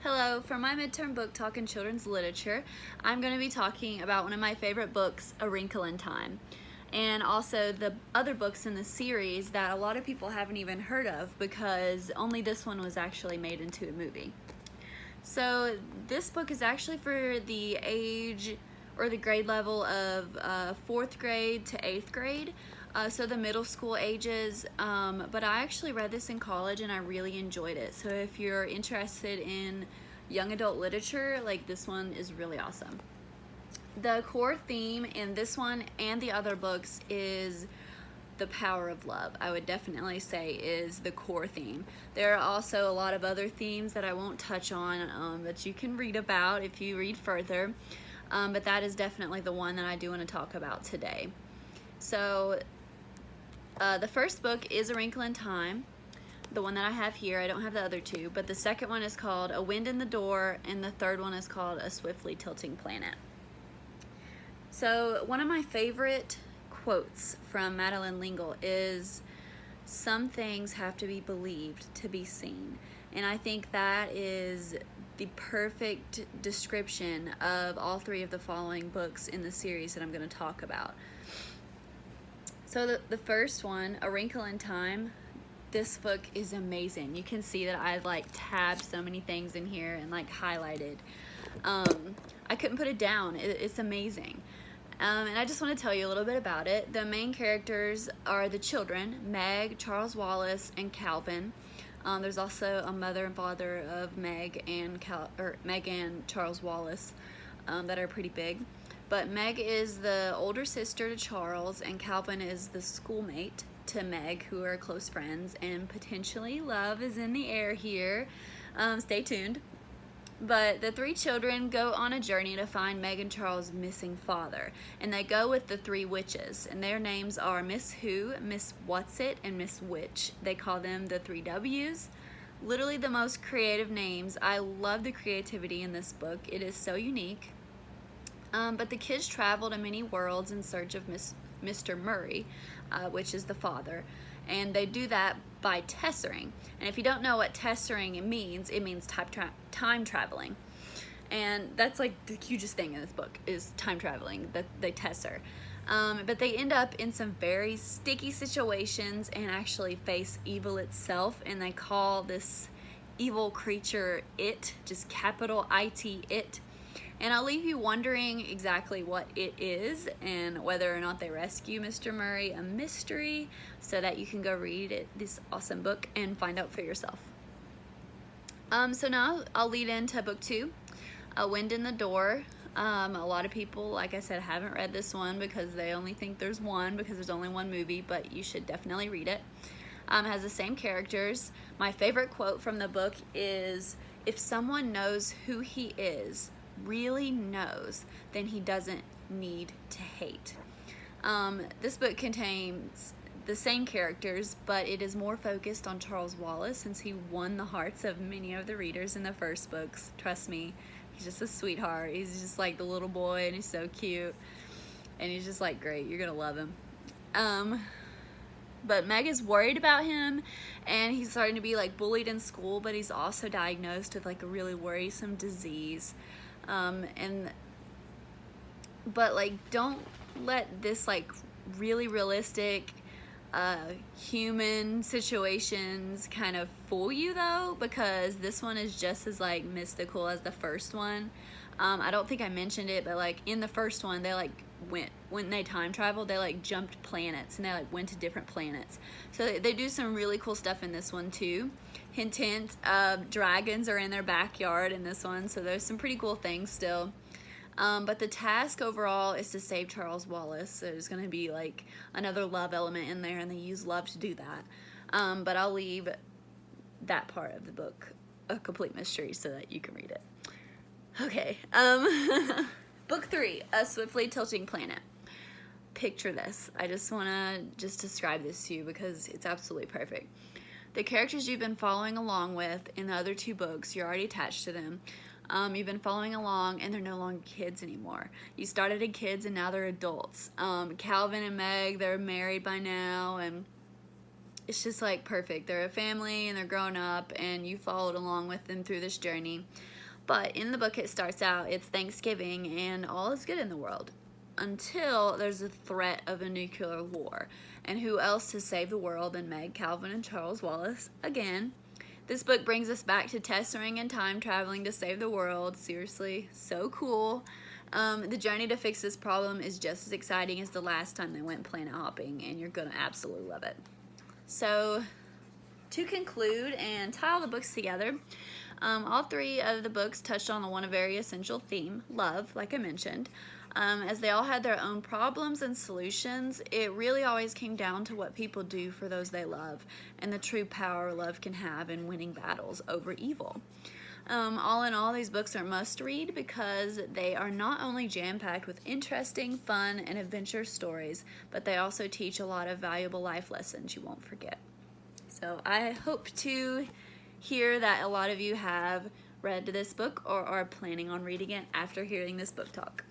Hello, for my midterm book talk in children's literature, I'm going to be talking about one of my favorite books, A Wrinkle in Time, and also the other books in the series that a lot of people haven't even heard of because only this one was actually made into a movie. So this book is actually for the age or the grade level of 4th grade to 8th grade, so the middle school ages, but I actually read this in college and I really enjoyed it. So if you're interested in young adult literature, like, this one is really awesome. The core theme in this one and the other books is the power of love. I would definitely say is the core theme. There are also a lot of other themes that I won't touch on that you can read about if you read further, but that is definitely the one that I do want to talk about today. So the first book is A Wrinkle in Time, the one that I have here. I don't have the other two, but the second one is called A Wind in the Door, and the third one is called A Swiftly Tilting Planet. So one of my favorite quotes from Madeleine L'Engle is, "Some things have to be believed to be seen." And I think that is the perfect description of all three of the following books in the series that I'm going to talk about. So the first one, A Wrinkle in Time, this book is amazing. You can see that I've tabbed so many things in here and highlighted. I couldn't put it down. It's amazing. And I just want to tell you a little bit about it. The main characters are the children, Meg, Charles Wallace, and Calvin. There's also a mother and father of Meg and Charles Wallace that are pretty big. But Meg is the older sister to Charles, and Calvin is the schoolmate to Meg, who are close friends, and potentially love is in the air here. Stay tuned. But the three children go on a journey to find Meg and Charles' missing father, and they go with the three witches, and their names are Miss Who, Miss Whatsit, and Miss Witch. They call them the 3 W's. Literally the most creative names. I love the creativity in this book. It is so unique. But the kids travel to many worlds in search of Mr. Murray, which is the father, and they do that by tessering. And if you don't know what tessering means, it means time traveling. And that's the hugest thing in this book is time traveling, that they tesser. But they end up in some very sticky situations and actually face evil itself, and they call this evil creature It, just capital IT, It. And I'll leave you wondering exactly what it is and whether or not they rescue Mr. Murray, a mystery, so that you can go read this awesome book and find out for yourself. So now I'll lead into book 2, A Wind in the Door. A lot of people, like I said, haven't read this one because they only think there's one because there's only one movie, but you should definitely read it. It has the same characters. My favorite quote from the book is, "If someone knows who he is, really knows, then he doesn't need to hate." This book contains the same characters, but it is more focused on Charles Wallace since he won the hearts of many of the readers in the first books. Trust me, he's just a sweetheart. He's just like the little boy, and he's so cute, and he's just great. You're gonna love him. But Meg is worried about him, and he's starting to be bullied in school, but he's also diagnosed with a really worrisome disease. But don't let this really realistic human situations kind of fool you though, because this one is just as mystical as the first one. I don't think I mentioned it, but in the first one they when they time traveled, they jumped planets and they went to different planets. So they do some really cool stuff in this one too. Hint hint, dragons are in their backyard in this one, so there's some pretty cool things still. But the task overall is to save Charles Wallace. So there's going to be another love element in there, and they use love to do that. But I'll leave that part of the book a complete mystery so that you can read it. Okay, book 3, A Swiftly Tilting Planet. Picture this. I just want to describe this to you because it's absolutely perfect. The characters you've been following along with in the other 2 books, you're already attached to them. You've been following along, and they're no longer kids anymore. You started as kids, and now they're adults. Calvin and Meg, they're married by now, and it's just like perfect. They're a family and they're growing up, and you followed along with them through this journey. But in the book, it starts out, it's Thanksgiving and all is good in the world until there's a threat of a nuclear war. And who else to save the world than Meg, Calvin, and Charles Wallace again? This book brings us back to tessering and time traveling to save the world. Seriously, so cool. The journey to fix this problem is just as exciting as the last time they went planet hopping, and you're gonna absolutely love it. So, to conclude and tie all the books together, all three of the books touched on the one very essential theme, love, like I mentioned. As they all had their own problems and solutions, it really always came down to what people do for those they love and the true power love can have in winning battles over evil. All in all, these books are must read because they are not only jam-packed with interesting, fun, and adventure stories, but they also teach a lot of valuable life lessons you won't forget. So I hope to hear that a lot of you have read this book or are planning on reading it after hearing this book talk.